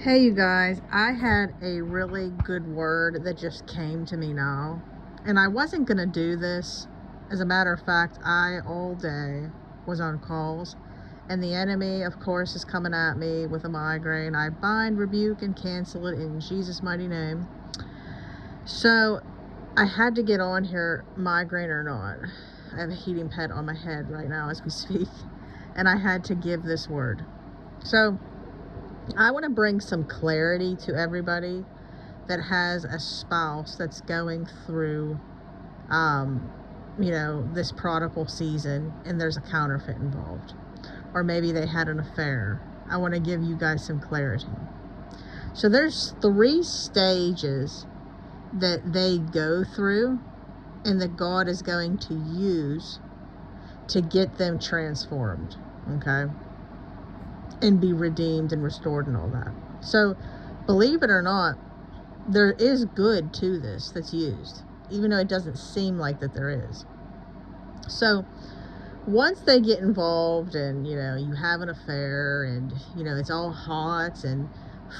Hey, you guys, I had a really good word that just came to me now. And I wasn't going to do this. As a matter of fact, I all day was on calls. And the enemy, of course, is coming at me with a migraine. I bind, rebuke, and cancel it in Jesus' mighty name. So I had to get on here, migraine or not. I have a heating pad on my head right now as we speak. And I had to give this word. So I want to bring some clarity to everybody that has a spouse that's going through, this prodigal season and there's a counterfeit involved. Or maybe they had an affair. I want to give you guys some clarity. So there's 3 stages that they go through and that God is going to use to get them transformed, okay? And be redeemed and restored and all that. So, believe it or not, there is good to this that's used, even though it doesn't seem like that there is. So, once they get involved and, you have an affair and, it's all hot and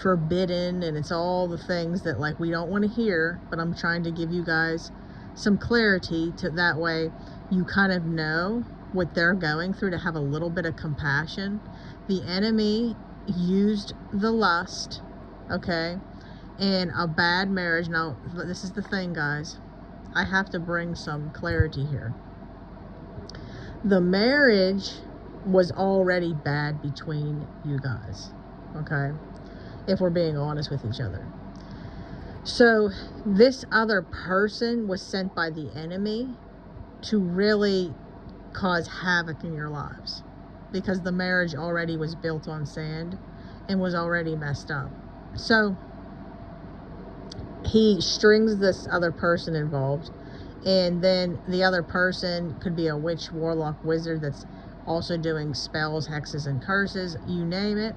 forbidden and it's all the things that, like, we don't want to hear, but I'm trying to give you guys some clarity to that way you kind of know what they're going through, to have a little bit of compassion. The enemy used the lust, okay, and a bad marriage. Now, this is the thing, guys. I have to bring some clarity here. The marriage was already bad between you guys, okay, if we're being honest with each other. So this other person was sent by the enemy to really cause havoc in your lives, because the marriage already was built on sand and was already messed up. So he strings this other person involved, and then the other person could be a witch, warlock, wizard that's also doing spells, hexes, and curses, you name it.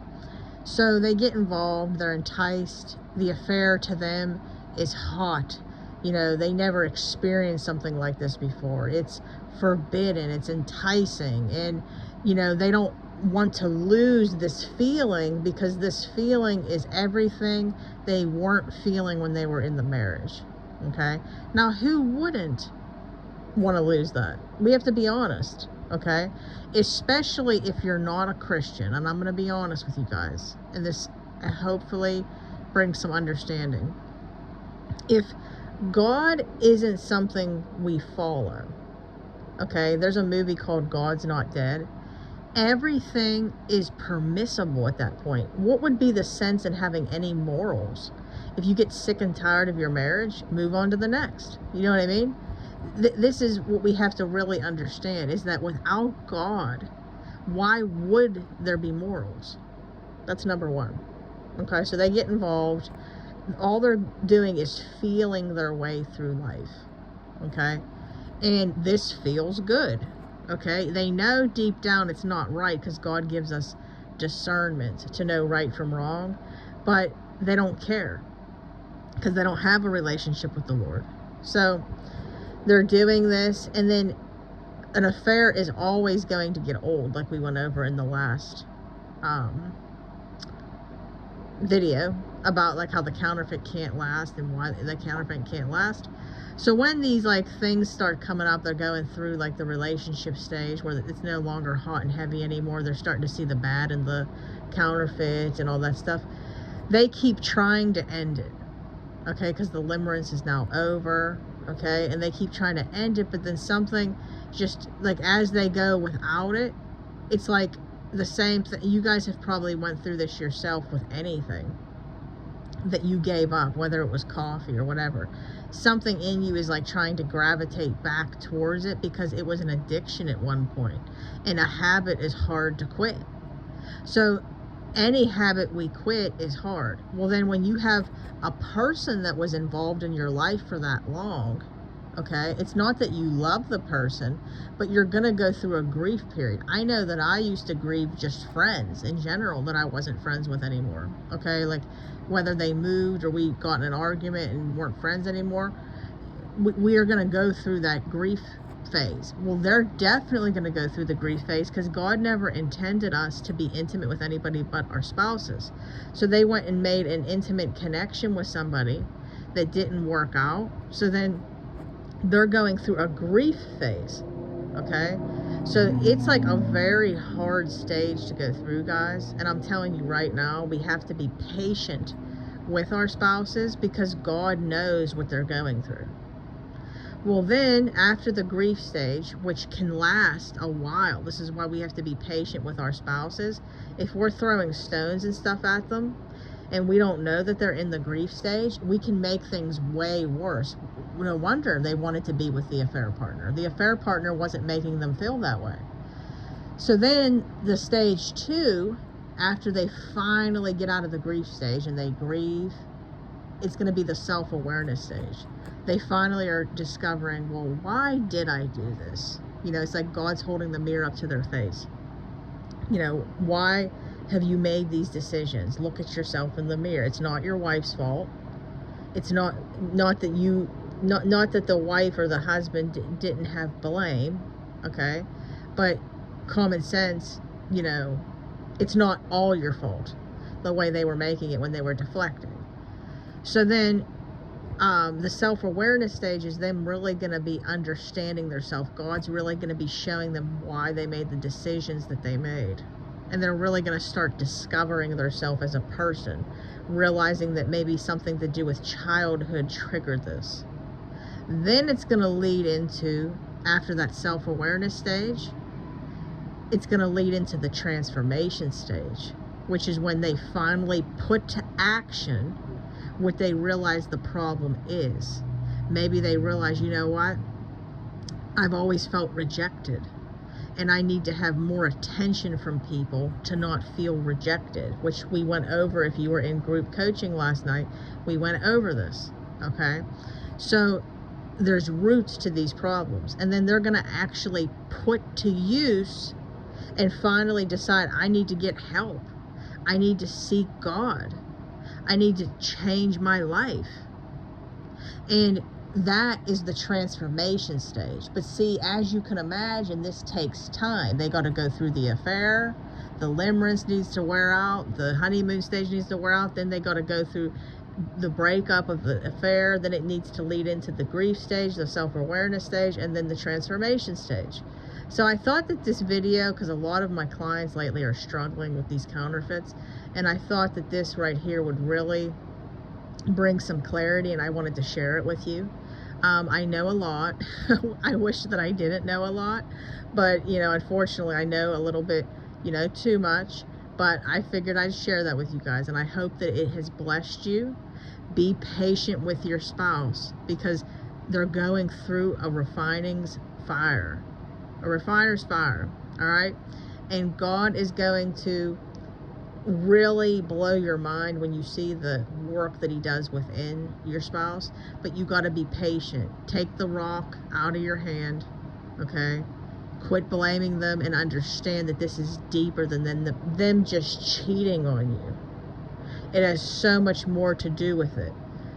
So they get involved, they're enticed. The affair to them is hot. They never experienced something like this before. It's forbidden, it's enticing, and they don't want to lose this feeling, because this feeling is everything they weren't feeling when they were in the marriage. Okay, now who wouldn't want to lose that? We have to be honest, okay? Especially if you're not a Christian. And I'm going to be honest with you guys, and this hopefully brings some understanding. If God isn't something we follow, okay, there's a movie called God's Not Dead. Everything is permissible at that point. What would be the sense in having any morals? If you get sick and tired of your marriage, move on to the next. You know what I mean? This is what we have to really understand, is that without God, why would there be morals? That's number one. Okay, so they get involved. All they're doing is feeling their way through life. Okay, and this feels good. Okay, they know deep down it's not right, because God gives us discernment to know right from wrong, but they don't care, because they don't have a relationship with the Lord. So they're doing this, and then an affair is always going to get old, like we went over in the last video about like how the counterfeit can't last and why the counterfeit can't last. So when these like things start coming up, they're going through like the relationship stage where it's no longer hot and heavy anymore. They're starting to see the bad and the counterfeit and all that stuff. They keep trying to end it, okay, because the limerence is now over, okay, and they keep trying to end it, but then something just like as they go without it, it's like the same thing. You guys have probably went through this yourself with anything that you gave up, whether it was coffee or whatever. Something in you is like trying to gravitate back towards it, because it was an addiction at one point, and a habit is hard to quit. So any habit we quit is hard. Well, then when you have a person that was involved in your life for that long, okay, it's not that you love the person, but you're going to go through a grief period. I know that I used to grieve just friends in general that I wasn't friends with anymore, okay, like whether they moved or we got in an argument and weren't friends anymore. We are going to go through that grief phase. Well, they're definitely going to go through the grief phase because God never intended us to be intimate with anybody but our spouses. So they went and made an intimate connection with somebody that didn't work out. So then they're going through a grief phase. Okay, so it's like a very hard stage to go through, guys. And I'm telling you right now, we have to be patient with our spouses because God knows what they're going through. Well, then after the grief stage, which can last a while, this is why we have to be patient with our spouses. If we're throwing stones and stuff at them and we don't know that they're in the grief stage, we can make things way worse. No wonder they wanted to be with the affair partner. The affair partner wasn't making them feel that way. So then the stage 2, after they finally get out of the grief stage and they grieve, it's going to be the self-awareness stage. They finally are discovering, well, why did I do this? You know, it's like God's holding the mirror up to their face. You know, why have you made these decisions? Look at yourself in the mirror. It's not your wife's fault. It's not that you, not that the wife or the husband didn't have blame, okay? But common sense, you know, it's not all your fault, the way they were making it when they were deflecting. So then the self-awareness stage is them really going to be understanding their self. God's really going to be showing them why they made the decisions that they made. And they're really going to start discovering their self as a person, realizing that maybe something to do with childhood triggered this. Then it's going to lead into, after that self-awareness stage, it's going to lead into the transformation stage, which is when they finally put to action what they realize the problem is. Maybe they realize, you know what? I've always felt rejected, and I need to have more attention from people to not feel rejected, which we went over. If you were in group coaching last night, we went over this, okay? So there's roots to these problems, and then they're going to actually put to use and finally decide, I need to get help. I need to seek God. I need to change my life. And that is the transformation stage. But see, as you can imagine, this takes time. They got to go through the affair. The limerence needs to wear out. The honeymoon stage needs to wear out. Then they got to go through the breakup of the affair. Then it needs to lead into the grief stage, the self-awareness stage, and then the transformation stage. So I thought that this video, because a lot of my clients lately are struggling with these counterfeits, and I thought that this right here would really bring some clarity, and I wanted to share it with you. I know a lot. I wish that I didn't know a lot, but, you know, unfortunately I know a little bit, you know, too much, but I figured I'd share that with you guys, and I hope that it has blessed you. Be patient with your spouse, because they're going through a refiner's fire, all right? And God is going to really blow your mind when you see the work that he does within your spouse. But you got to be patient. Take the rock out of your hand, okay? Quit blaming them and understand that this is deeper than them just cheating on you. It has so much more to do with it.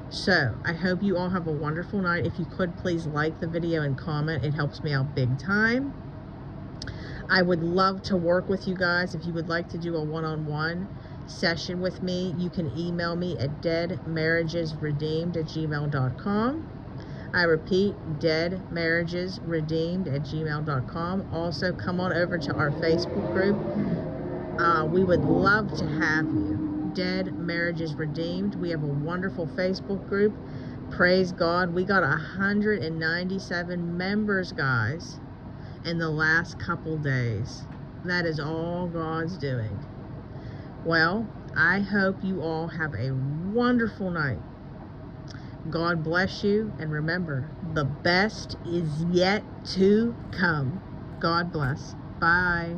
So I hope you all have a wonderful night. If you could, please like the video and comment. It helps me out big time. I would love to work with you guys. If you would like to do a one-on-one session with me, you can email me at deadmarriagesredeemed@gmail.com. I repeat, deadmarriagesredeemed@gmail.com. Also, come on over to our Facebook group. We would love to have you. Dead Marriages Redeemed. We have a wonderful Facebook group. Praise God. We got 197 members, guys, in the last couple days. That is all God's doing. Well, I hope you all have a wonderful night. God bless you, and remember, the best is yet to come. God bless. Bye.